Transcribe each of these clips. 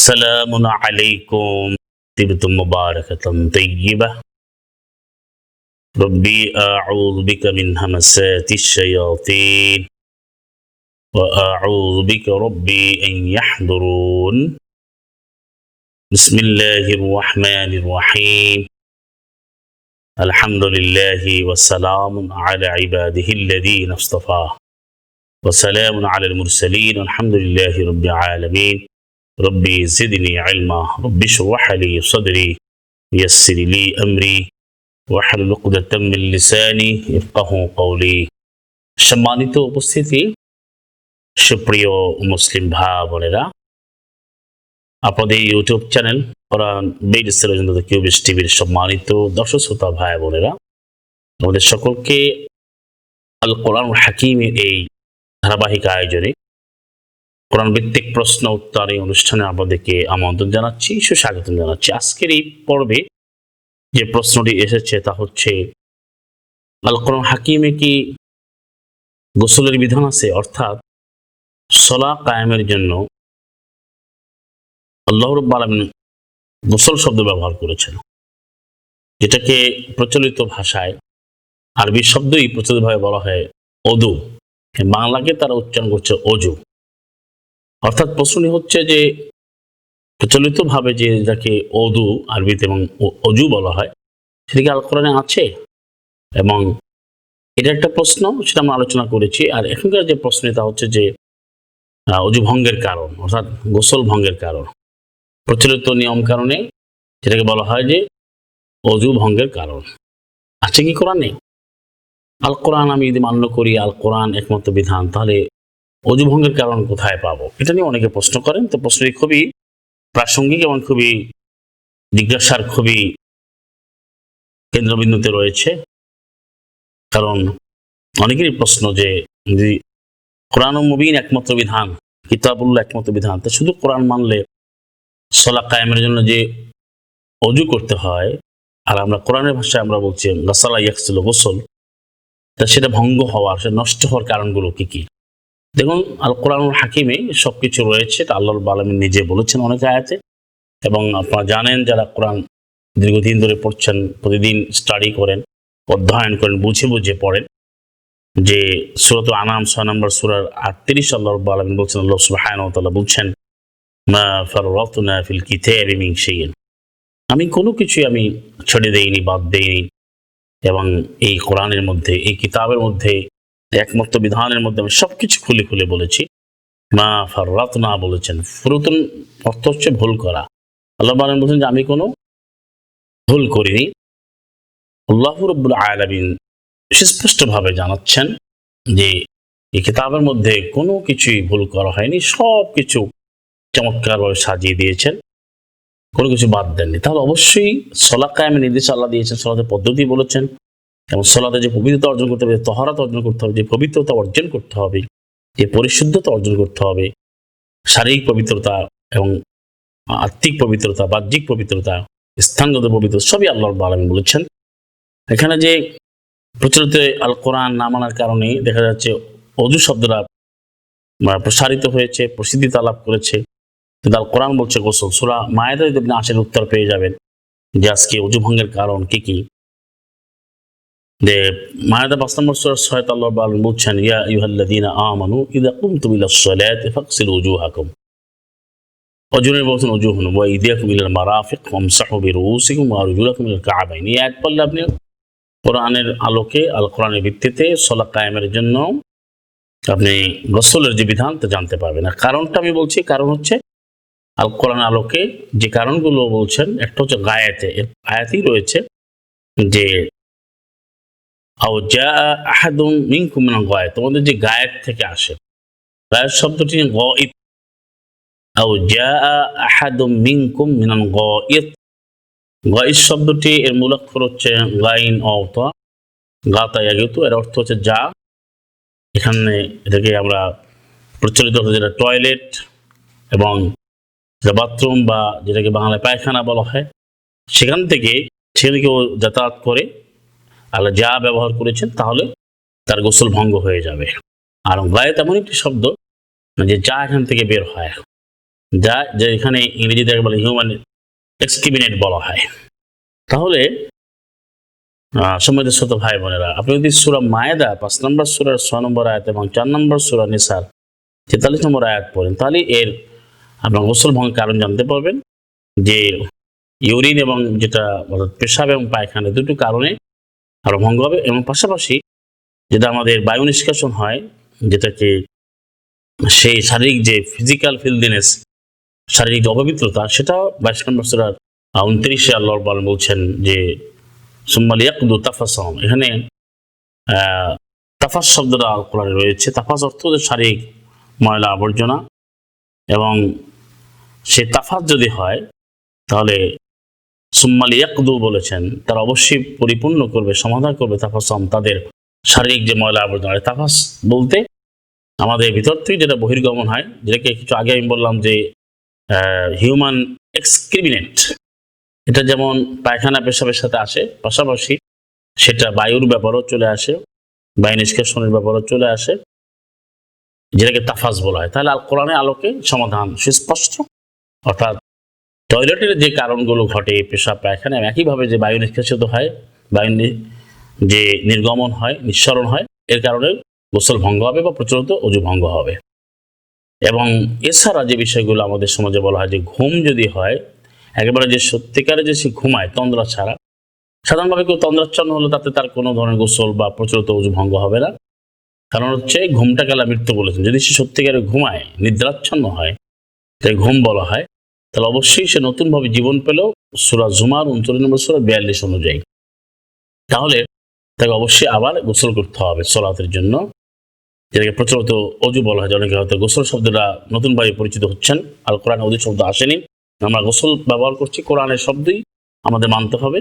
السلام عليكم طبتم مباركة طيبة. ربي أعوذ بك من همسات الشياطين وأعوذ بك ربي أن يحضرون. بسم الله الرحمن الرحيم. الحمد لله والسلام على عباده الذين اصطفى وسلام على المرسلين والحمد لله رب العالمين. ربي زدني علما ربي اشرح لي صدري ويسر لي أمري واحلل عقدة من লিসানি ইফকাহু কওলি। সম্মানিত উপস্থিতি, সুপ্রিয় মুসলিম ভাই বোনেরা, আপনাদের ইউটিউব চ্যানেল কোরআন বেড কিউবিস টিভির সম্মানিত দর্শক শ্রোতা ভাই বোনেরা, আমাদের সকলকে আল কোরআন হাকিমের এই ধারাবাহিক আয়োজনে কোরআন ভিত্তিক প্রশ্ন উত্তর এই অনুষ্ঠানে আপনাদেরকে আমন্ত্রণ জানাচ্ছি, সুস্বাগতম জানাচ্ছি। আজকের এই পর্বে যে প্রশ্নটি এসেছে তা হচ্ছে, আল কোরআন হাকিমে কি গোসলের বিধান আছে? অর্থাৎ সলাহ কায়েমের জন্য আল্লাহ রাব্বুল আলামিন গোসল শব্দ ব্যবহার করেছেন, যেটাকে প্রচলিত ভাষায় আরবি শব্দই প্রচলিতভাবে বলা হয় অদু, বাংলাকে তারা উচ্চারণ করছে অজু। অর্থাৎ প্রশ্নটি হচ্ছে যে প্রচলিতভাবে যে যাকে অদু আরবিতে এবং অজু বলা হয়, সেটা কি আল কোরআনে আছে? এবং এটা একটা প্রশ্ন, সেটা আমরা আলোচনা করেছি। আর এখনকার যে প্রশ্ন তা হচ্ছে যে অজু ভঙ্গের কারণ, অর্থাৎ গোসল ভঙ্গের কারণ, প্রচলিত নিয়ম কারণে যেটাকে বলা হয় যে অজু ভঙ্গের কারণ আছে কি কোরআনে? আল কোরআন আমি যদি মান্য করি আল কোরআন একমাত্র বিধান, তাহলে অজু ভঙ্গের কারণ কোথায় পাবো? এটা নিয়ে অনেকে প্রশ্ন করেন। তো প্রশ্নটি খুবই প্রাসঙ্গিক এবং খুবই জিজ্ঞাসার খুবই কেন্দ্রবিন্দুতে রয়েছে। কারণ অনেকেরই প্রশ্ন যে যদি কোরআন মুবিন একমাত্র বিধান, কিতাবুল্লাহ একমাত্র বিধান, তা শুধু কোরআন মানলে সলাহ কায়েমের জন্য যে অজু করতে হয়, আর আমরা কোরআনের ভাষায় আমরা বলছি গাসালা ইয়াগসিলু গোসল, তা সেটা ভঙ্গ হওয়ার, সেটা নষ্ট হওয়ার কারণগুলো কি কি? দেখুন, আল কোরআন হাকিমে সবকিছু রয়েছে, এটা আল্লাহ রাব্বুল আলামিন নিজে বলেছেন অনেক আয়াতে। এবং আপনারা জানেন, যারা কোরআন দীর্ঘদিন ধরে পড়ছেন, প্রতিদিন স্টাডি করেন, অধ্যয়ন করেন, বুঝে বুঝে পড়েন, যে সূরাতুল আনাম 6 নম্বর সূরার 38 আল্লাহ রাব্বুল আলামিন বলছেন, আল্লাহ সুবহানাহু ওয়া তাআলা বলছেন, মা ফাররাতনা ফিল কিতাবি মিন শাইইন, আমি কোনো কিছুই আমি ছেড়ে দেইনি, বাদ দেইনি। এবং এই কোরআনের মধ্যে, এই কিতাবের মধ্যে, একমাত্র বিধানের মধ্যে আমি সবকিছু খুলে খুলে বলেছি। মা ফাররাতনা বলেছেন, ফুরুতুন অর্থ হচ্ছে ভুল করা। আল্লাহ তাআলা বলেছেন যে আমি কোনো ভুল করিনি। আল্লাহ রাব্বুল আলামিন সুস্পষ্টভাবে জানাচ্ছেন যে এই কিতাবের মধ্যে কোনো কিছুই ভুল করা হয়নি, সব কিছু চমৎকারভাবে সাজিয়ে দিয়েছেন, কোনো কিছু বাদ দেননি। তাহলে অবশ্যই সলাহ কায়েমের নির্দেশ আল্লাহ দিয়েছেন, সলাতের পদ্ধতি বলেছেন, এবং সলাতে যে পবিত্রতা অর্জন করতে হবে, তহরাত অর্জন করতে হবে, যে পবিত্রতা অর্জন করতে হবে, যে পরিশুদ্ধতা অর্জন করতে হবে, শারীরিক পবিত্রতা এবং আত্মিক পবিত্রতা, বাহ্যিক পবিত্রতা, স্থানগত পবিত্রতা, সবই আল্লাহ রাব্বুল আলামিন বলেছেন। এখানে যে প্রচলিত আল কোরআন না মানার কারণে দেখা যাচ্ছে অজু শব্দটা প্রসারিত হয়েছে, প্রসিদ্ধি লাভ করেছে, কিন্তু আল কোরআন বলছে গোসল। সূরা মায়েদা যদি আপনি আসেন উত্তর পেয়ে যাবেন যে আজকে অজু ভঙ্গের কারণ কি কি। যে মায়েদা 5 নম্বর সূরা 6 আল্লাহ রাব্বুল আলামিন বলছেন, ইয়া আইয়ুহাল্লাযীনা আমানু ইযা কুমতুম ইলাস সালাতি ফাগসিলু উজুহাকুম, অজুনের বলছেন ওজুহুন ওয়া ইদিয়াকুম ইলাল মারাফিক ওয়ামসাহু বিরুউসিকুম ওয়া আরজুলাকুম ইলাল কা'বাইন। এই আয়াত পড়লে আপনি কোরআনের আলোকে, আল কোরআনের ভিত্তিতে সলাহ কায়েমের জন্য আপনি গোসলের যে বিধান তা জানতে পারবেন। আর কারণটা আমি বলছি, কারণ হচ্ছে আল কোরআন আলোকে যে কারণগুলো বলছেন, একটা হচ্ছে গায়াতে, আয়াতেই রয়েছে যে আও জা আহাদুম মিনকুম মিনাল গায়েত, তোমাদের যে গায়েত থেকে আসে, গায়েত শব্দটি গায়িত, আও জা আহাদুম মিনকুম মিনাল গায়িত, গায়িত শব্দটি এর মূল অক্ষর হচ্ছে গাইন অতা গাতা ইয়াগিতু, এর অর্থ হচ্ছে যা। এখানে এটাকে আমরা প্রচলিত যেটা টয়লেট এবং বাথরুম বা যেটাকে বাংলায় পায়খানা বলা হয়, সেখান থেকে কেউ যাতায়াত করে আল্লাহ যা ব্যবহার করেছেন, তাহলে তার গোসল ভঙ্গ হয়ে যাবে। আর গায়েত এমন একটি শব্দ যে যা এখান থেকে বের হয়, যা এখানে ইংরেজিতে বলে হিউম্যান এক্সক্রিমিনেট বলা হয়। তাহলে সম্মানিত ছোট ভাই বোনেরা, আপনি যদি সূরা মায়েদা 5 নম্বর সূরার 6 নম্বর আয়াত এবং 4 নম্বর সূরা নিসার 43 নম্বর আয়াত পড়েন, তাহলে এর আপনার গোসল ভঙ্গের কারণ জানতে পারবেন। যে ইউরিন এবং যেটা পেশাব এবং পায়খানা দুটো কারণে আরো ভঙ্গ হবে, এবং পাশাপাশি যেটা আমাদের বায়ু নিষ্কাশন হয়, যেটাকে সেই শারীরিক যে ফিজিক্যাল ফিলদিনেস, শারীরিক অপবিত্রতা, সেটা 22 নম্বর সূরার 29 আল্লাহ বলছেন যে সুম্মাল ইয়াকদু তাফাসাহুম। এখানে তাফাস শব্দটা কোরআনে রয়েছে। তাফাস অর্থ যে শারীরিক ময়লা আবর্জনা, এবং সে তাফাস যদি হয় তাহলে সুম্মাল ইয়াকদু বলেছেন তারা অবশ্যই পরিপূর্ণ করবে, সমাধান করবে তাফাসাহুম, তাদের শারীরিক যে ময়লা আবর্জনা। তাফাস বলতে আমাদের ভিতর থেকে যেটা বহির্গমন হয়, যেটাকে কিছু আগে আমি বললাম যে হিউম্যান এক্সক্রিমিনেট, এটা যেমন পায়খানা পেশাবের সাথে আসে, পাশাপাশি সেটা বায়ুর ব্যাপারও চলে আসে, বায়ু নিষ্কাশনের ব্যাপারও চলে আসে, যেটাকে তাফাস বলা হয়। তাহলে আল কোরআনের আলোকে সমাধান সুস্পষ্ট। অর্থাৎ টয়লেটের যে কারণগুলো ঘটে, পেশাব পায়খানা, একইভাবে যে বায়ু নিষ্কাশিত হয়, বায়ু যে নির্গমন হয়, নিঃসরণ হয়, এর কারণে গোসল ভঙ্গ হবে বা প্রচলিত অজু ভঙ্গ হবে। এবং এছাড়া যে বিষয়গুলো আমাদের সমাজে বলা হয় যে ঘুম যদি হয়, একেবারে যে সত্যিকারে যে সে ঘুমায় তন্দ্রা ছাড়া, সাধারণভাবে কেউ তন্দ্রাচ্ছন্ন হলে তাতে তার কোনো ধরনের গোসল বা প্রচলিত অজু ভঙ্গ হবে না। কারণ হচ্ছে ঘুমটাকে আল্লাহ মৃত্যু বলেছেন। যদি সে সত্যিকারে ঘুমায়, নিদ্রাচ্ছন্ন হয়, তাই ঘুম বলা হয়, তাহলে অবশ্যই সে নতুনভাবে জীবন পেল সূরা জুমার 39 নম্বর সূরা 42 অনুযায়ী। তাহলে তাকে অবশ্যই আবার গোসল করতে হবে সলাতের জন্য, যেটাকে প্রচলিত অজু বলা হয়। অনেকে হয়তো গোসল শব্দটা নতুনভাবে পরিচিত হচ্ছেন, আল কোরআনে অজু শব্দ আসেনি, আমরা গোসল ব্যবহার করছি, কোরআনের শব্দই আমাদের মানতে হবে।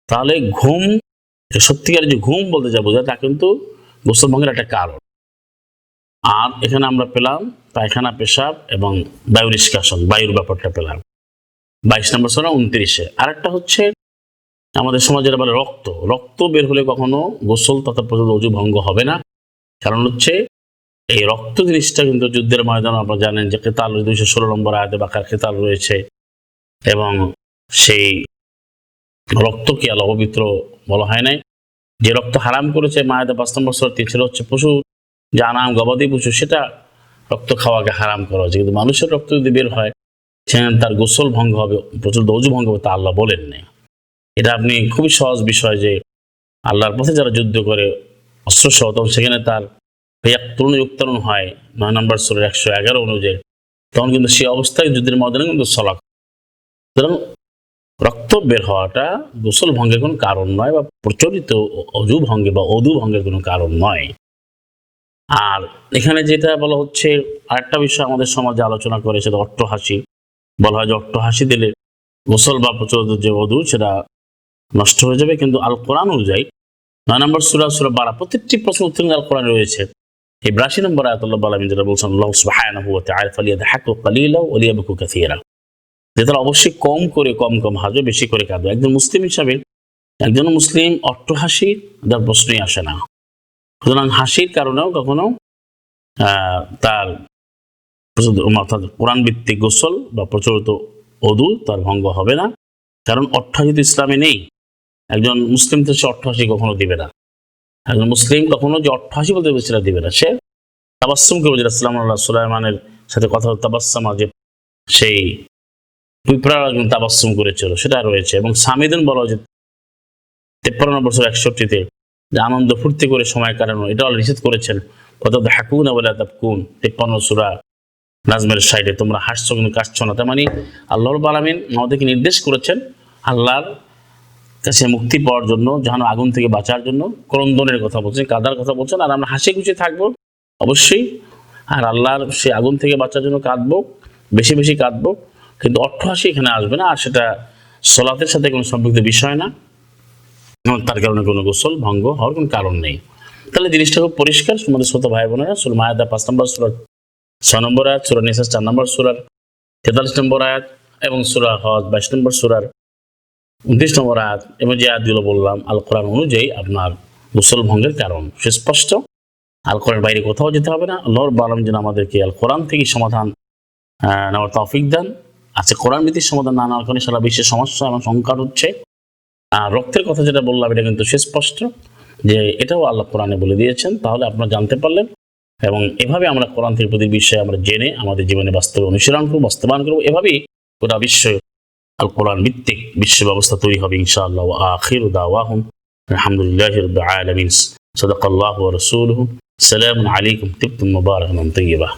তাহলে ঘুম, সত্যিকারের যে ঘুম বলতে যা বোঝায় তা কিন্তু গোসল ভঙ্গের একটা কারণ। আর এখানে আমরা পেলাম পায়খানা, পেশাব এবং বায়ু নিষ্কাশন, বায়ুর ব্যাপারটা পেলাম 22 নম্বর সূরা 29-এ। আরেকটা হচ্ছে আমাদের সমাজের বলে রক্ত বের হলে কখনো গোসল তথা প্রচলিত অজু ভঙ্গ হবে না। কারণ হচ্ছে এই রক্ত জিনিসটা কিন্তু যুদ্ধের ময়দানে আপনারা জানেন যে কেতাল 216 নম্বর আয়াতে বাকার কেতাল রয়েছে, এবং সেই রক্তকে আল্লাহ অপবিত্র বলা হয় নাই। যে রক্ত হারাম করেছে মায়াদা 5 নম্বর সূরা 3, সেটা হচ্ছে পশু, জানাম গবাদি পশু, সেটা রক্ত খাওয়াকে হারাম করা হয়েছে। কিন্তু মানুষের রক্ত যদি বের হয় সেখানে তার গোসল ভঙ্গ হবে, প্রচলিত অজু ভঙ্গ হবে, তা আল্লাহ বলেন নাই। এটা আপনি খুবই সহজ বিষয় যে আল্লাহর পথে যারা যুদ্ধ করে অস্ত্র সহ, তখন সেখানে তার তরুণ হয় 9 নম্বর সূরার 111 অনুযায়ী, তখন কিন্তু সেই অবস্থায় যুদ্ধের ময়দানে কিন্তু সলাৎ। সুতরাং রক্ত বের হওয়াটা গোসল ভঙ্গের কোনো কারণ নয়, বা প্রচলিত অজু ভঙ্গে বা অদু ভঙ্গের কোনো কারণ নয়। আর এখানে যেটা বলা হচ্ছে, আরেকটা বিষয় আমাদের সমাজে আলোচনা করে, সেটা অট্টহাসি। বলা হয় যে অট্টহাসি দিলে গোসল বা প্রচলিত যে অদু সেটা নষ্ট হয়ে যাবে। কিন্তু আল কোরআন অনুযায়ী 9 নম্বর সূরা 12, প্রত্যেকটি প্রশ্ন উত্তর আল কোরআনে রয়েছে। এই 82 নম্বর আয়াত আল্লাহ বলেন, যেটা বলছেন আল্লাহ সুবহানাহু ওয়া তাআলা ফালিয়াদহাকু কালিলা ওয়া লিয়াবকু কাসীরা, যে তারা অবশ্যই কম হাসবে, বেশি করে কাঁদবে। একজন মুসলিম হিসাবে একজন মুসলিম অট্টহাসি যার প্রশ্নই আসে না। সুতরাং হাসির কারণেও কখনো তার অর্থাৎ কোরআন ভিত্তিক গোসল বা প্রচলিত অদু তার ভঙ্গ হবে না। কারণ অট্টহাসি তো ইসলামে নেই। একজন মুসলিম তো সে অট্টহাসি কখনো দিবে না। একজন মুসলিম কখনো যে অট্টহাসি বলতে সেটা দিবে না। সে তাবাসসুম করবে, যেটা সুলাইমানের সাথে কথা তাবাসসামা, যে সেই পিঁপড়া তাবাসসুম করেছিল, সেটা রয়েছে। এবং সামিদুন বলা হয় যে 53 নম্বর সূরা 61-তে, যে আনন্দ ফুর্তি করে সময় কাটানো, এটা আল্লাহ নিষেধ করেছেন। অর্থাৎ হাকুন ওয়ালা তাবকুন 53 সূরা নাজমের সাইডে, তোমরা হাসছো কিন্তু কাঁদছো না। তার মানে আল্লাহ রাব্বুল আলামিন আমাদেরকে নির্দেশ করেছেন আল্লাহর কাছে মুক্তি পাওয়ার জন্য, জাহান্নামের আগুন থেকে বাঁচার জন্য ক্রন্দনের কথা বলছেন, কাঁদার কথা বলছেন। আর আমরা হাসি খুশি থাকবো অবশ্যই, আর আল্লাহর সেই আগুন থেকে বাঁচার জন্য কাঁদবো, বেশি বেশি কাঁদবো। কিন্তু অট্টহাসি এখানে আসবে না, আর সেটা সলাতের সাথে কোনো সম্পৃক্ত বিষয় না, তার কারণে কোনো গোসল ভঙ্গ হওয়ার কোনো কারণ নেই। তাহলে জিনিসটা খুব পরিষ্কার। আমাদের ছোট ভাই বোনেরা, সূরা মায়েদা 5 নম্বর সূরার 6 নম্বর আয়াত, সূরা নিসা 4 নম্বর সূরার 43 নম্বর আয়াত, এবং সূরা হজ 22 নম্বর সূরার 29 নম্বর আয়াত, এবং যে আয়াতগুলো বললাম আল কোরআন অনুযায়ী আপনার গোসল ভঙ্গের কারণ সুস্পষ্ট। আল কোরআনের বাইরে কোথাও যেতে হবে না। আল্লাহর রাব্বুল আলামিন যেন আমাদেরকে আল কোরআন থেকে সমাধান নেওয়ার তৌফিক দেন। আজকে কোরআন ভিত্তিক সমাধান না নেওয়ার কারণে সারা বিশ্বের সমস্যা এবং সংকট হচ্ছে। আর রক্তের কথা যেটা বললাম এটা কিন্তু সুস্পষ্ট যে এটাও আল্লাহ কোরআনে বলে দিয়েছেন। তাহলে আপনারা জানতে পারলেন এবং এভাবে আমরা কোরআন থেকে প্রতি বিষয়ে আমরা জেনে আমাদের জীবনে বাস্তবে অনুশীলন করবো, বাস্তবায়ন করবো। এভাবেই গোটা বিশ্ব আল কোরআন ভিত্তিক বিশ্ব ব্যবস্থা তৈরি হবে ইনশাআল্লাহ। ওয়া আখিরু দাওয়াহুম আলহামদুলিল্লাহি রাব্বিল আলামিন। সাদাকাল্লাহু ওয়া রাসূলুহু। সালামুন আলাইকুম তিবতুম মুবারাকান তাইয়্যিবা।